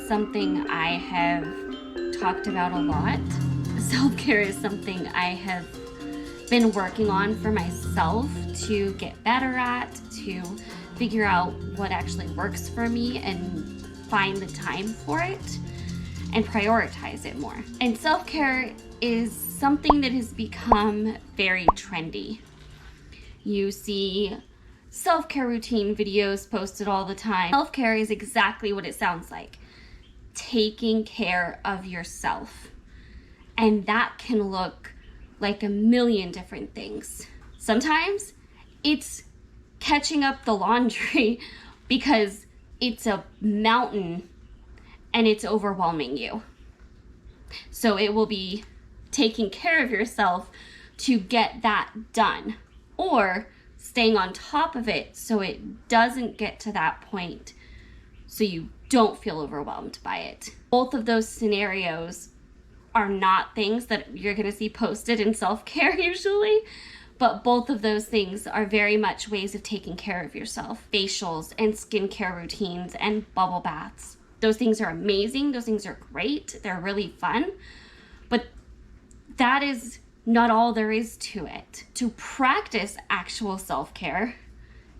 something I have talked about a lot. Self-care is something I have been working on for myself to get better at, to figure out what actually works for me and find the time for it and prioritize it more. And self-care is something that has become very trendy. You see self-care routine videos posted all the time. Self-care is exactly what it sounds like. Taking care of yourself. And that can look like a million different things. Sometimes it's catching up the laundry because it's a mountain and it's overwhelming you. So it will be taking care of yourself to get that done, or staying on top of it so it doesn't get to that point so you don't feel overwhelmed by it. Both of those scenarios are not things that you're going to see posted in self-care usually, but both of those things are very much ways of taking care of yourself. Facials and skincare routines and bubble baths. Those things are amazing. Those things are great. They're really fun. But that is not all there is to it. To practice actual self-care,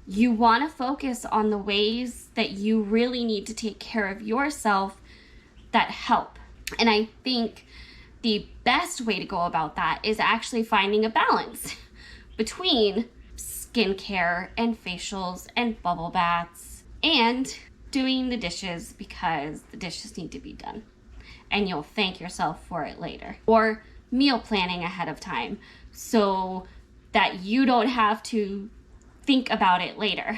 you want to focus on the ways that you really need to take care of yourself that help. And I think the best way to go about that is actually finding a balance between skincare and facials and bubble baths and doing the dishes because the dishes need to be done and you'll thank yourself for it later. Or meal planning ahead of time so that you don't have to think about it later.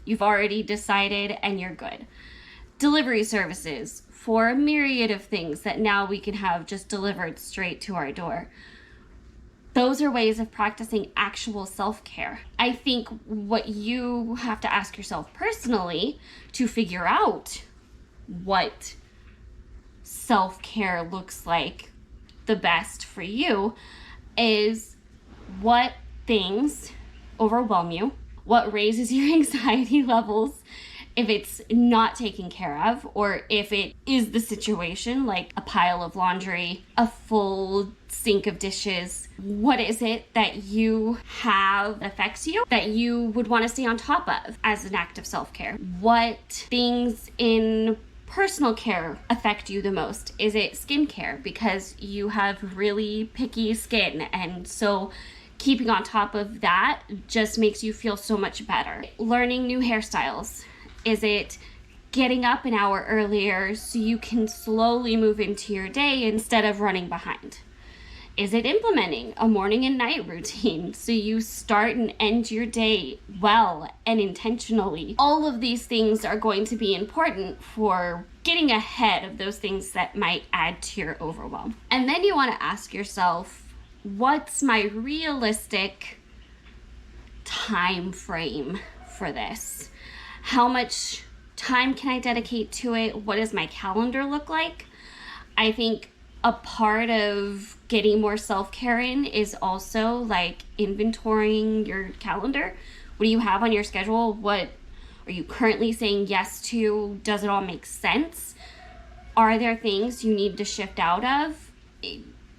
You've already decided and you're good. Delivery services for a myriad of things that now we can have just delivered straight to our door. Those are ways of practicing actual self-care. I think what you have to ask yourself personally to figure out what self-care looks like the best for you is what things overwhelm you, what raises your anxiety levels, if it's not taken care of, or if it is the situation, like a pile of laundry, a full sink of dishes. What is it that you have that affects you that you would want to stay on top of as an act of self-care? What things in personal care affect you the most? Is it skincare because you have really picky skin, and so keeping on top of that just makes you feel so much better? Learning new hairstyles. Is it getting up an hour earlier so you can slowly move into your day instead of running behind? Is it implementing a morning and night routine so you start and end your day well and intentionally? All of these things are going to be important for getting ahead of those things that might add to your overwhelm. And then you want to ask yourself, what's my realistic time frame for this? How much time can I dedicate to it? What does my calendar look like? I think a part of getting more self-care in is also like inventorying your calendar. What do you have on your schedule? What are you currently saying yes to? Does it all make sense? Are there things you need to shift out of?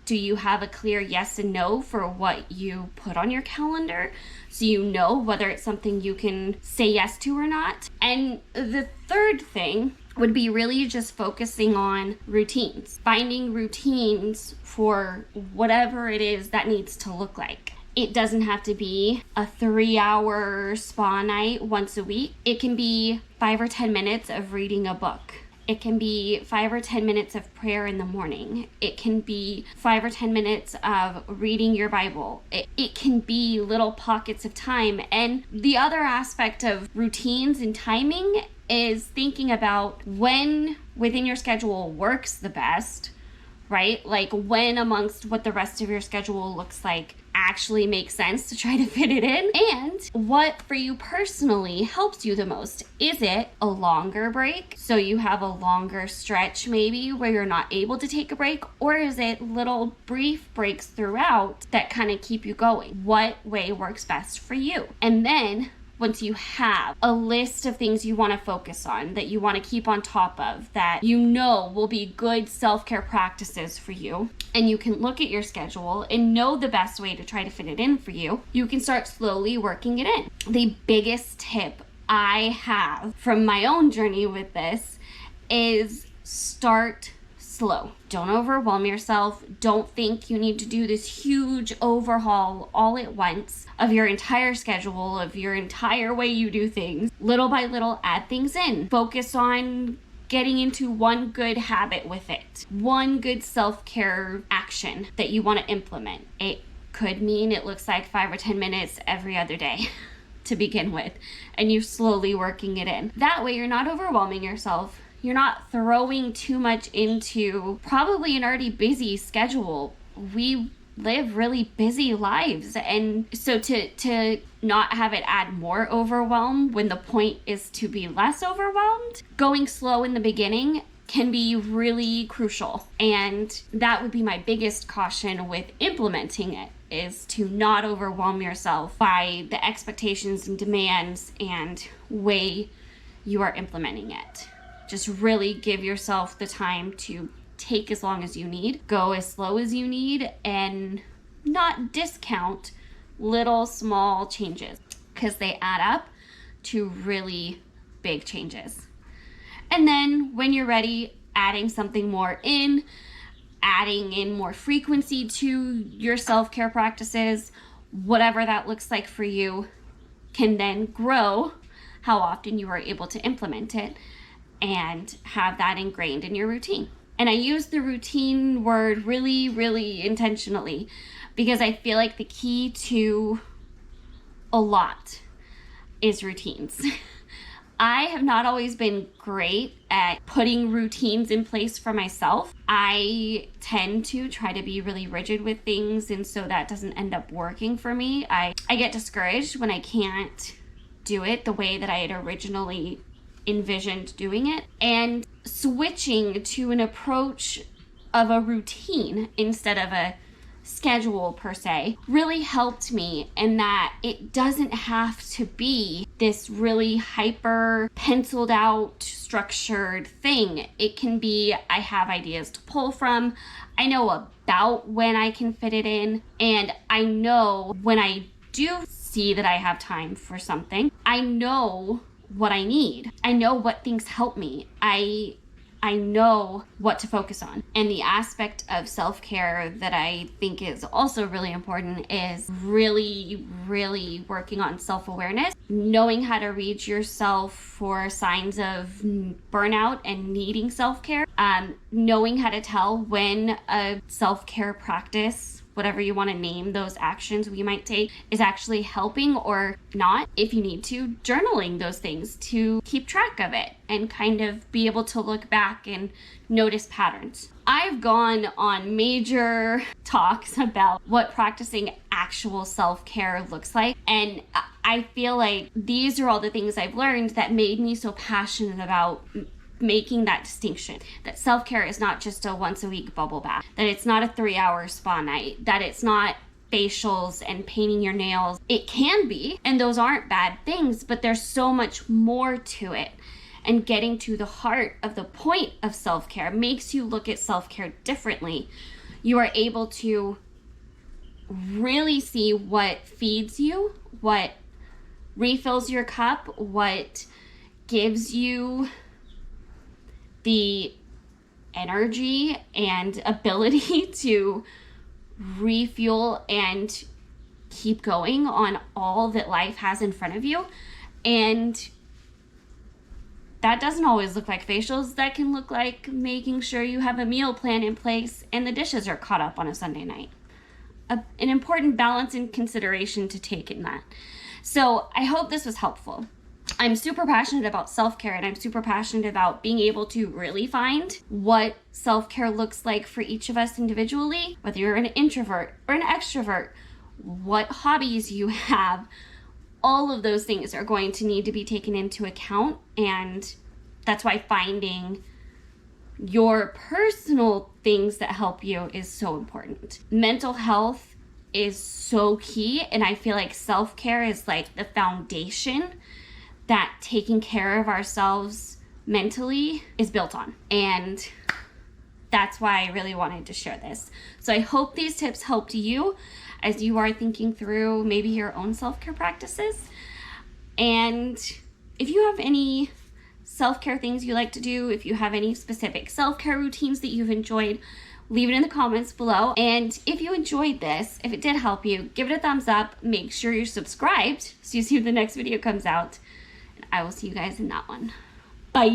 Do you have a clear yes and no for what you put on your calendar, so you know whether it's something you can say yes to or not? And the third thing would be really just focusing on routines, finding routines for whatever it is that needs to look like. It doesn't have to be a 3-hour spa night once a week. It can be 5 or 10 minutes of reading a book. It can be 5 or 10 minutes of prayer in the morning. It can be 5 or 10 minutes of reading your Bible. It can be little pockets of time. And the other aspect of routines and timing is thinking about when within your schedule works the best, right? Like when amongst what the rest of your schedule looks like actually makes sense to try to fit it in, and what for you personally helps you the most. Is it a longer break, so you have a longer stretch maybe where you're not able to take a break, or is it little brief breaks throughout that kind of keep you going? What way works best for you? And then once you have a list of things you want to focus on, that you want to keep on top of, that you know will be good self-care practices for you, and you can look at your schedule and know the best way to try to fit it in for you, you can start slowly working it in. The biggest tip I have from my own journey with this is start slow. Don't overwhelm yourself. Don't think you need to do this huge overhaul all at once of your entire schedule, of your entire way you do things. Little by little, add things in. Focus on getting into one good habit with it. One good self-care action that you want to implement. It could mean it looks like 5 or 10 minutes every other day to begin with, and you're slowly working it in. That way you're not overwhelming yourself. You're not throwing too much into probably an already busy schedule. We live really busy lives, and so to not have it add more overwhelm when the point is to be less overwhelmed, going slow in the beginning can be really crucial. And that would be my biggest caution with implementing it, is to not overwhelm yourself by the expectations and demands and way you are implementing it. Just really give yourself the time to take as long as you need, go as slow as you need, and not discount little small changes, because they add up to really big changes. And then when you're ready, adding something more in, adding in more frequency to your self-care practices, whatever that looks like for you, can then grow how often you are able to implement it and have that ingrained in your routine. And I use the routine word really, really intentionally, because I feel like the key to a lot is routines. I have not always been great at putting routines in place for myself. I tend to try to be really rigid with things, and so that doesn't end up working for me. I get discouraged when I can't do it the way that I had originally envisioned doing it. And switching to an approach of a routine instead of a schedule per se really helped me, in that it doesn't have to be this really hyper penciled out structured thing. It can be, I have ideas to pull from, I know about when I can fit it in, and I know when I do see that I have time for something, I know what I need. I know what things help me. I know what to focus on. And the aspect of self-care that I think is also really important is really, really working on self-awareness, knowing how to read yourself for signs of burnout and needing self-care, knowing how to tell when a self-care practice, whatever you want to name those actions we might take, is actually helping or not. If you need to, journaling those things to keep track of it and kind of be able to look back and notice patterns. I've gone on major talks about what practicing actual self-care looks like, and I feel like these are all the things I've learned that made me so passionate about making that distinction, that self-care is not just a once a week bubble bath, that it's not a 3-hour spa night, that it's not facials and painting your nails. It can be, and those aren't bad things, but there's so much more to it. And getting to the heart of the point of self-care makes you look at self-care differently. You are able to really see what feeds you, what refills your cup, what gives you the energy and ability to refuel and keep going on all that life has in front of you. And that doesn't always look like facials. That can look like making sure you have a meal plan in place and the dishes are caught up on a Sunday night. An important balance and consideration to take in that. So I hope this was helpful. I'm super passionate about self-care, and I'm super passionate about being able to really find what self-care looks like for each of us individually, whether you're an introvert or an extrovert, what hobbies you have. All of those things are going to need to be taken into account, and that's why finding your personal things that help you is so important. Mental health is so key. And I feel like self-care is like the foundation that taking care of ourselves mentally is built on. And that's why I really wanted to share this. So I hope these tips helped you as you are thinking through maybe your own self-care practices. And if you have any self-care things you like to do, if you have any specific self-care routines that you've enjoyed, leave it in the comments below. And if you enjoyed this, if it did help you, give it a thumbs up. Make sure you're subscribed so you see when the next video comes out. And I will see you guys in that one. Bye.